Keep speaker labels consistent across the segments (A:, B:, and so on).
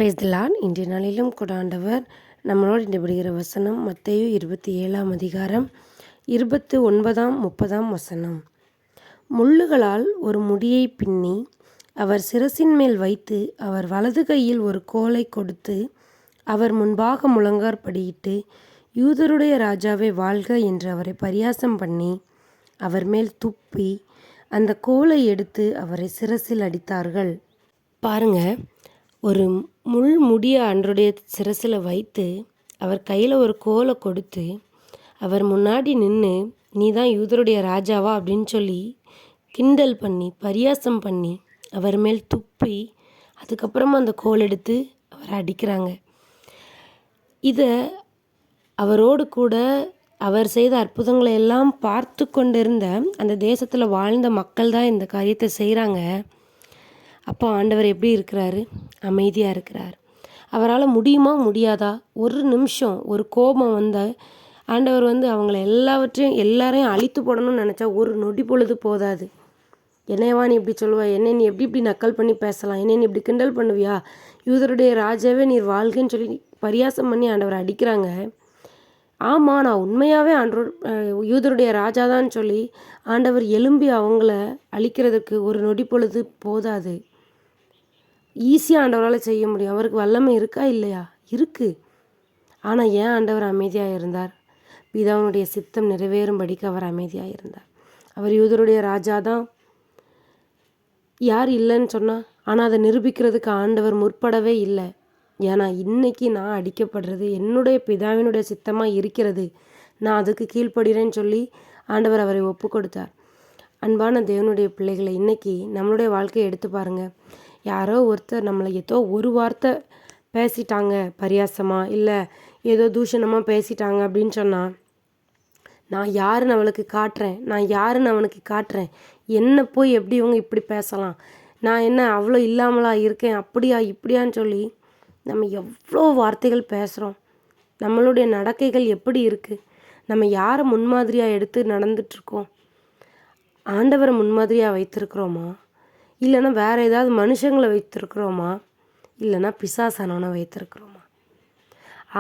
A: Praise the Lord. இன்றைய நாளிலும் கூட ஆண்டவர் நம்மளோடு இடைபடுகிற வசனம் மத்தேயு 27ஆம் அதிகாரம் 29ஆம் 30ஆம் வசனம். முள்ளுகளால் ஒரு முடியை பின்னி அவர் சிரசின் மேல் வைத்து அவர் வலது கையில் ஒரு கோலை கொடுத்து அவர் முன்பாக முழங்காற்படியிட்டு, யூதருடைய ராஜாவே வாழ்க என்று அவரை பரியாசம் பண்ணி அவர் மேல் துப்பி அந்த கோலை எடுத்து அவரை சிரசில் அடித்தார்கள். பாருங்க, ஒரு முள் முடியை அன்றைய சிரசில் வைத்து அவர் கையில் ஒரு கோலை கொடுத்து அவர் முன்னாடி நின்று, நீ தான் யூதருடைய ராஜாவா அப்படின்னு சொல்லி கிண்டல் பண்ணி பரியாசம் பண்ணி அவர் மேல் துப்பி அதுக்கப்புறமா அந்த கோல் எடுத்து அவரை அடிக்கிறாங்க. இதை அவரோடு கூட அவர் செய்த அற்புதங்களை எல்லாம் பார்த்து கொண்டிருந்த அந்த தேசத்தில் வாழ்ந்த மக்கள் தான் இந்த காரியத்தை செய்கிறாங்க. அப்போ ஆண்டவர் எப்படி இருக்கிறாரு? அமைதியாக இருக்கிறார். அவரால் முடியுமா முடியாதா? ஒரு நிமிஷம் ஒரு கோபம் வந்த ஆண்டவர் அவங்கள எல்லாரையும் அழித்து போடணும்னு நினச்சா ஒரு நொடி பொழுது போதாது. என்னையவா நீ இப்படி சொல்லுவா? என்னை நீ இப்படி நக்கல் பண்ணி பேசலாம்? என்னை நீ இப்படி கிண்டல் பண்ணுவியா? யூதருடைய ராஜாவே நீர் வாழ்கன்னு சொல்லி பரியாசம் பண்ணி ஆண்டவர் அடிக்கிறாங்க. ஆமாம், நான் உண்மையாகவே யூதருடைய ராஜாதான்னு சொல்லி ஆண்டவர் எழும்பி அவங்கள அழிக்கிறதுக்கு ஒரு நொடி பொழுது போதாது. ஈஸியாக ஆண்டவரால் செய்ய முடியும். அவருக்கு வல்லமை இருக்கா இல்லையா? இருக்குது. ஆனால் ஏன் ஆண்டவர் அமைதியாக இருந்தார்? பிதாவினுடைய சித்தம் நிறைவேறும்படிக்கு அவர் அமைதியாக இருந்தார். அவர் யூதருடைய ராஜா தான், யார் இல்லைன்னு சொன்னால். ஆனால் அதை நிரூபிக்கிறதுக்கு ஆண்டவர் முற்படவே இல்லை. ஏன்னா இன்னைக்கு நான் அடிக்கப்படுறது என்னுடைய பிதாவினுடைய சித்தமாக இருக்கிறது, நான் அதுக்கு கீழ்ப்படுகிறேன்னு சொல்லி ஆண்டவர் அவரை ஒப்பு கொடுத்தார். அன்பான தேவனுடைய பிள்ளைகளை, இன்றைக்கி நம்மளுடைய வாழ்க்கையை எடுத்து பாருங்கள். யாரோ ஒருத்தர் நம்மளை ஏதோ ஒரு வார்த்தை பேசிட்டாங்க பரியாசமாக, இல்லை ஏதோ தூஷணமாக பேசிட்டாங்க அப்படின்னு சொன்னால், நான் யாருன்னு அவளுக்கு காட்டுறேன், நான் யாருன்னு அவனுக்கு காட்டுறேன், என்ன போய் எப்படி இவங்க இப்படி பேசலாம், நான் என்ன அவ்வளோ இல்லாமலா இருக்கேன், அப்படியா இப்படியான்னு சொல்லி நம்ம எவ்வளோ வார்த்தைகள் பேசுகிறோம். நம்மளுடைய நடக்கைகள் எப்படி இருக்குது? நம்ம யாரை முன்மாதிரியாக எடுத்து நடந்துட்டுருக்கோம்? ஆண்டவரை முன்மாதிரியாக வைத்திருக்கிறோமா? இல்லைன்னா வேறு ஏதாவது மனுஷங்களை வைத்திருக்கிறோமா? இல்லைன்னா பிசாசானவனை வைத்திருக்கிறோமா?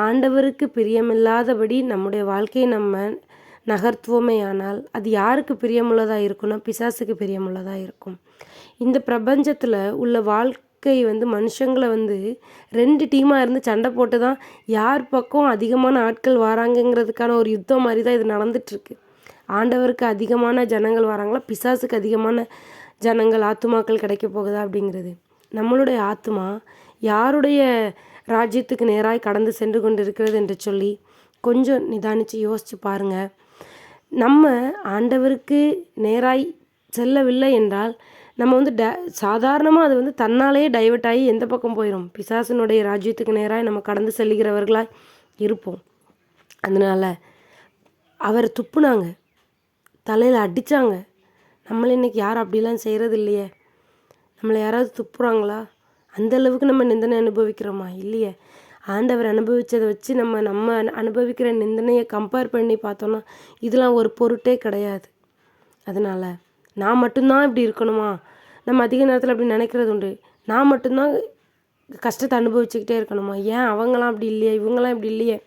A: ஆண்டவருக்கு பிரியமில்லாதபடி நம்முடைய வாழ்க்கையை நம்ம நகர்த்துவோமே ஆனால் அது யாருக்கு பிரியமுள்ளதாக இருக்குன்னா பிசாசுக்கு பிரியமுள்ளதாக இருக்கும். இந்த பிரபஞ்சத்தில் உள்ள வாழ்க்கை மனுஷங்களை 2 டீமாக இருந்து சண்டை போட்டு தான் யார் பக்கம் அதிகமான ஆட்கள் வராங்கங்கிறதுக்கான ஒரு யுத்தம் மாதிரி தான் இது நடந்துகிட்ருக்கு. ஆண்டவருக்கு அதிகமான ஜனங்கள் வராங்களா, பிசாசுக்கு அதிகமான ஜனங்கள் ஆத்துமாக்கள் கிடைக்க போகுதா அப்படிங்கிறது. நம்மளுடைய ஆத்துமா யாருடைய ராஜ்யத்துக்கு நேராய் கடந்து சென்று கொண்டு இருக்கிறது என்று சொல்லி கொஞ்சம் நிதானித்து யோசித்து பாருங்கள். நம்ம ஆண்டவருக்கு நேராய் செல்லவில்லை என்றால் நம்ம சாதாரணமாக அது தன்னாலேயே டைவர்ட் ஆகி எந்த பக்கம் போயிடும்? பிசாசினுடைய ராஜ்யத்துக்கு நேராக நம்ம கடந்து செல்கிறவர்களாக இருப்போம். அதனால் அவர் துப்புனாங்க, தலையில் அடித்தாங்க. நம்மளை இன்றைக்கி யாரும் அப்படிலாம் செய்கிறது இல்லையே. நம்மளை யாராவது துப்புறாங்களா? அந்தளவுக்கு நம்ம நிந்தனை அனுபவிக்கிறோமா? இல்லையே. ஆண்டவர் அனுபவித்ததை வச்சு நம்ம அனுபவிக்கிற நிந்தனையை கம்பேர் பண்ணி பார்த்தோன்னா இதெல்லாம் ஒரு பொருட்டே கிடையாது. அதனால் நான் மட்டும்தான் இப்படி இருக்கணுமா? நம்ம அதிக நேரத்தில் அப்படி நினைக்கிறது உண்டு. நான் மட்டும்தான் கஷ்டத்தை அனுபவிச்சுக்கிட்டே இருக்கணுமா? ஏன் அவங்களாம் அப்படி இல்லையே, இவங்களாம் இப்படி இல்லையே?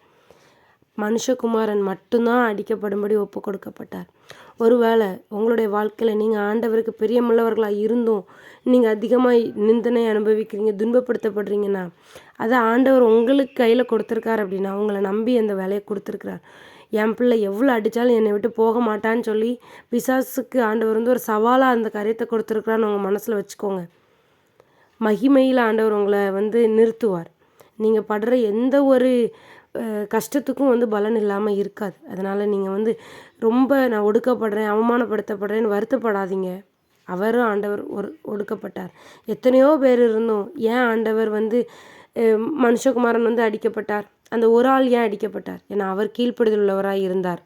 A: மனுஷகுமாரன் மட்டும்தான் அடிக்கப்படும்படி ஒப்பு கொடுக்கப்பட்டார். ஒருவேளை உங்களுடைய வாழ்க்கையில் நீங்கள் ஆண்டவருக்கு பிரியமுள்ளவர்களாக இருந்தும் நீங்கள் அதிகமாக நிந்தனை அனுபவிக்கிறீங்க, துன்பப்படுத்தப்படுறீங்கன்னா அதை ஆண்டவர் உங்களுக்கு கையில் கொடுத்துருக்கார். அப்படின்னா அவங்கள நம்பி அந்த வேலையை கொடுத்துருக்கிறார். என் பிள்ளை எவ்வளோ அடித்தாலும் என்னை விட்டு போக மாட்டான்னு சொல்லி பிசாசுக்கு ஆண்டவர் ஒரு சவாலாக அந்த காரியத்தை கொடுத்துருக்குறான்னு உங்கள் மனசில் வச்சுக்கோங்க. மகிமையில் ஆண்டவர் உங்களை நிறுத்துவார். நீங்கள் படுற எந்த ஒரு கஷ்டத்துக்கும் பலன் இல்லாமல் இருக்காது. அதனால் நீங்கள் ரொம்ப நான் ஒடுக்கப்படுறேன், அவமானப்படுத்தப்படுறேன்னு வருத்தப்படாதீங்க. அவரும் ஆண்டவர் ஒடுக்கப்பட்டார். எத்தனையோ பேர் இருந்தோம். ஏன் ஆண்டவர் மனுஷகுமாரன் அடிக்கப்பட்டார்? அந்த ஒரு ஆள் ஏன் அடிக்கப்பட்டார்? ஏன்னா அவர் கீழ்ப்படுதல் உள்ளவராக இருந்தார்.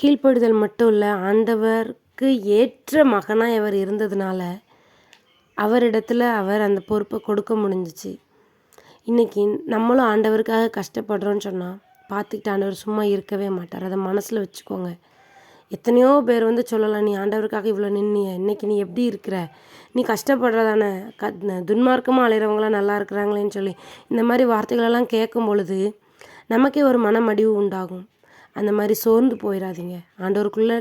A: கீழ்ப்படுதல் மட்டும் இல்லை, ஆண்டவருக்கு ஏற்ற மகனாக அவர் இருந்ததுனால அவரிடத்துல அவர் அந்த பொறுப்பை கொடுக்க முடிஞ்சிச்சு. இன்றைக்கி நம்மளும் ஆண்டவருக்காக கஷ்டப்படுறோன்னு சொன்னால் பார்த்துக்கிட்டு ஆண்டவர் சும்மா இருக்கவே மாட்டார். அதை மனசில் வச்சுக்கோங்க. எத்தனையோ பேர் வந்து சொல்லலாம், நீ ஆண்டவருக்காக இவ்வளோ நின்னியே, இன்னைக்கு நீ எப்படி இருக்கிற, நீ கஷ்டப்படுறதானே, துன்மார்க்கமாக அலைகிறவங்களாம் நல்லா இருக்கிறாங்களேன்னு சொல்லி இந்த மாதிரி வார்த்தைகளெல்லாம் கேட்கும் பொழுது நமக்கே ஒரு மனமடிவு உண்டாகும். அந்த மாதிரி சோர்ந்து போயிடாதீங்க. ஆண்டவருக்குள்ளே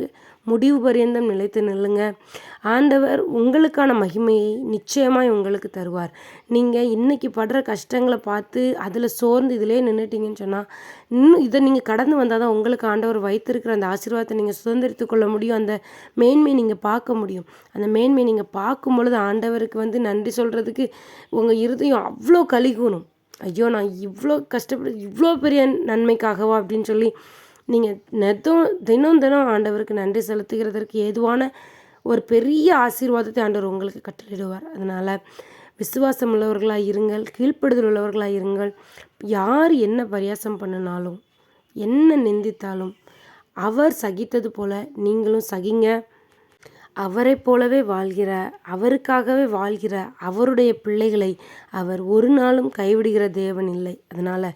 A: முடிவு பரியந்தம் நிலைத்து நில்லுங்க. ஆண்டவர் உங்களுக்கான மகிமையை நிச்சயமாய் உங்களுக்கு தருவார். நீங்கள் இன்றைக்கி படுற கஷ்டங்களை பார்த்து அதில் சோர்ந்து இதிலே நின்றுட்டீங்கன்னு சொன்னால், இன்னும் இதை நீங்கள் கடந்து வந்தால் தான் உங்களுக்கு ஆண்டவர் வைத்திருக்கிற அந்த ஆசீர்வாதத்தை நீங்கள் சுதந்திரித்து கொள்ள முடியும். அந்த மேன்மை நீங்கள் பார்க்க முடியும். அந்த மேன்மை நீங்கள் பார்க்கும் பொழுது ஆண்டவருக்கு வந்து நன்றி சொல்கிறதுக்கு உங்கள் இருதயம் அவ்வளோ கலிகூணும். ஐயோ, நான் இவ்வளோ கஷ்டப்பட்டு இவ்வளோ பெரிய நன்மைக்காகவா அப்படின்னு சொல்லி நீங்கள் தினம் தினம் ஆண்டவருக்கு நன்றி செலுத்துகிறதற்கு ஏதுவான ஒரு பெரிய ஆசீர்வாதத்தை ஆண்டவர் உங்களுக்கு கட்டளிடுவார். அதனால் விசுவாசம் உள்ளவர்களாக இருங்கள், கீழ்ப்படுதல் உள்ளவர்களாக இருங்கள். யார் என்ன பரியாசம் பண்ணினாலும், என்ன நிந்தித்தாலும் அவர் சகித்தது போல் நீங்களும் சகிங்க. அவரை போலவே வாழ்கிற, அவருக்காகவே வாழ்கிற அவருடைய பிள்ளைகளை அவர் ஒரு நாளும் கைவிடுகிற தேவன் இல்லை. அதனால்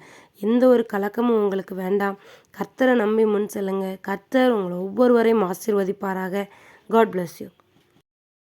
A: எந்த ஒரு கலக்கமும் உங்களுக்கு வேண்டாம். கர்த்தரை நம்பி முன் செல்லுங்க. கர்த்தர் உங்களை ஒவ்வொருவரையும் ஆசீர்வதிப்பாராக. God bless you.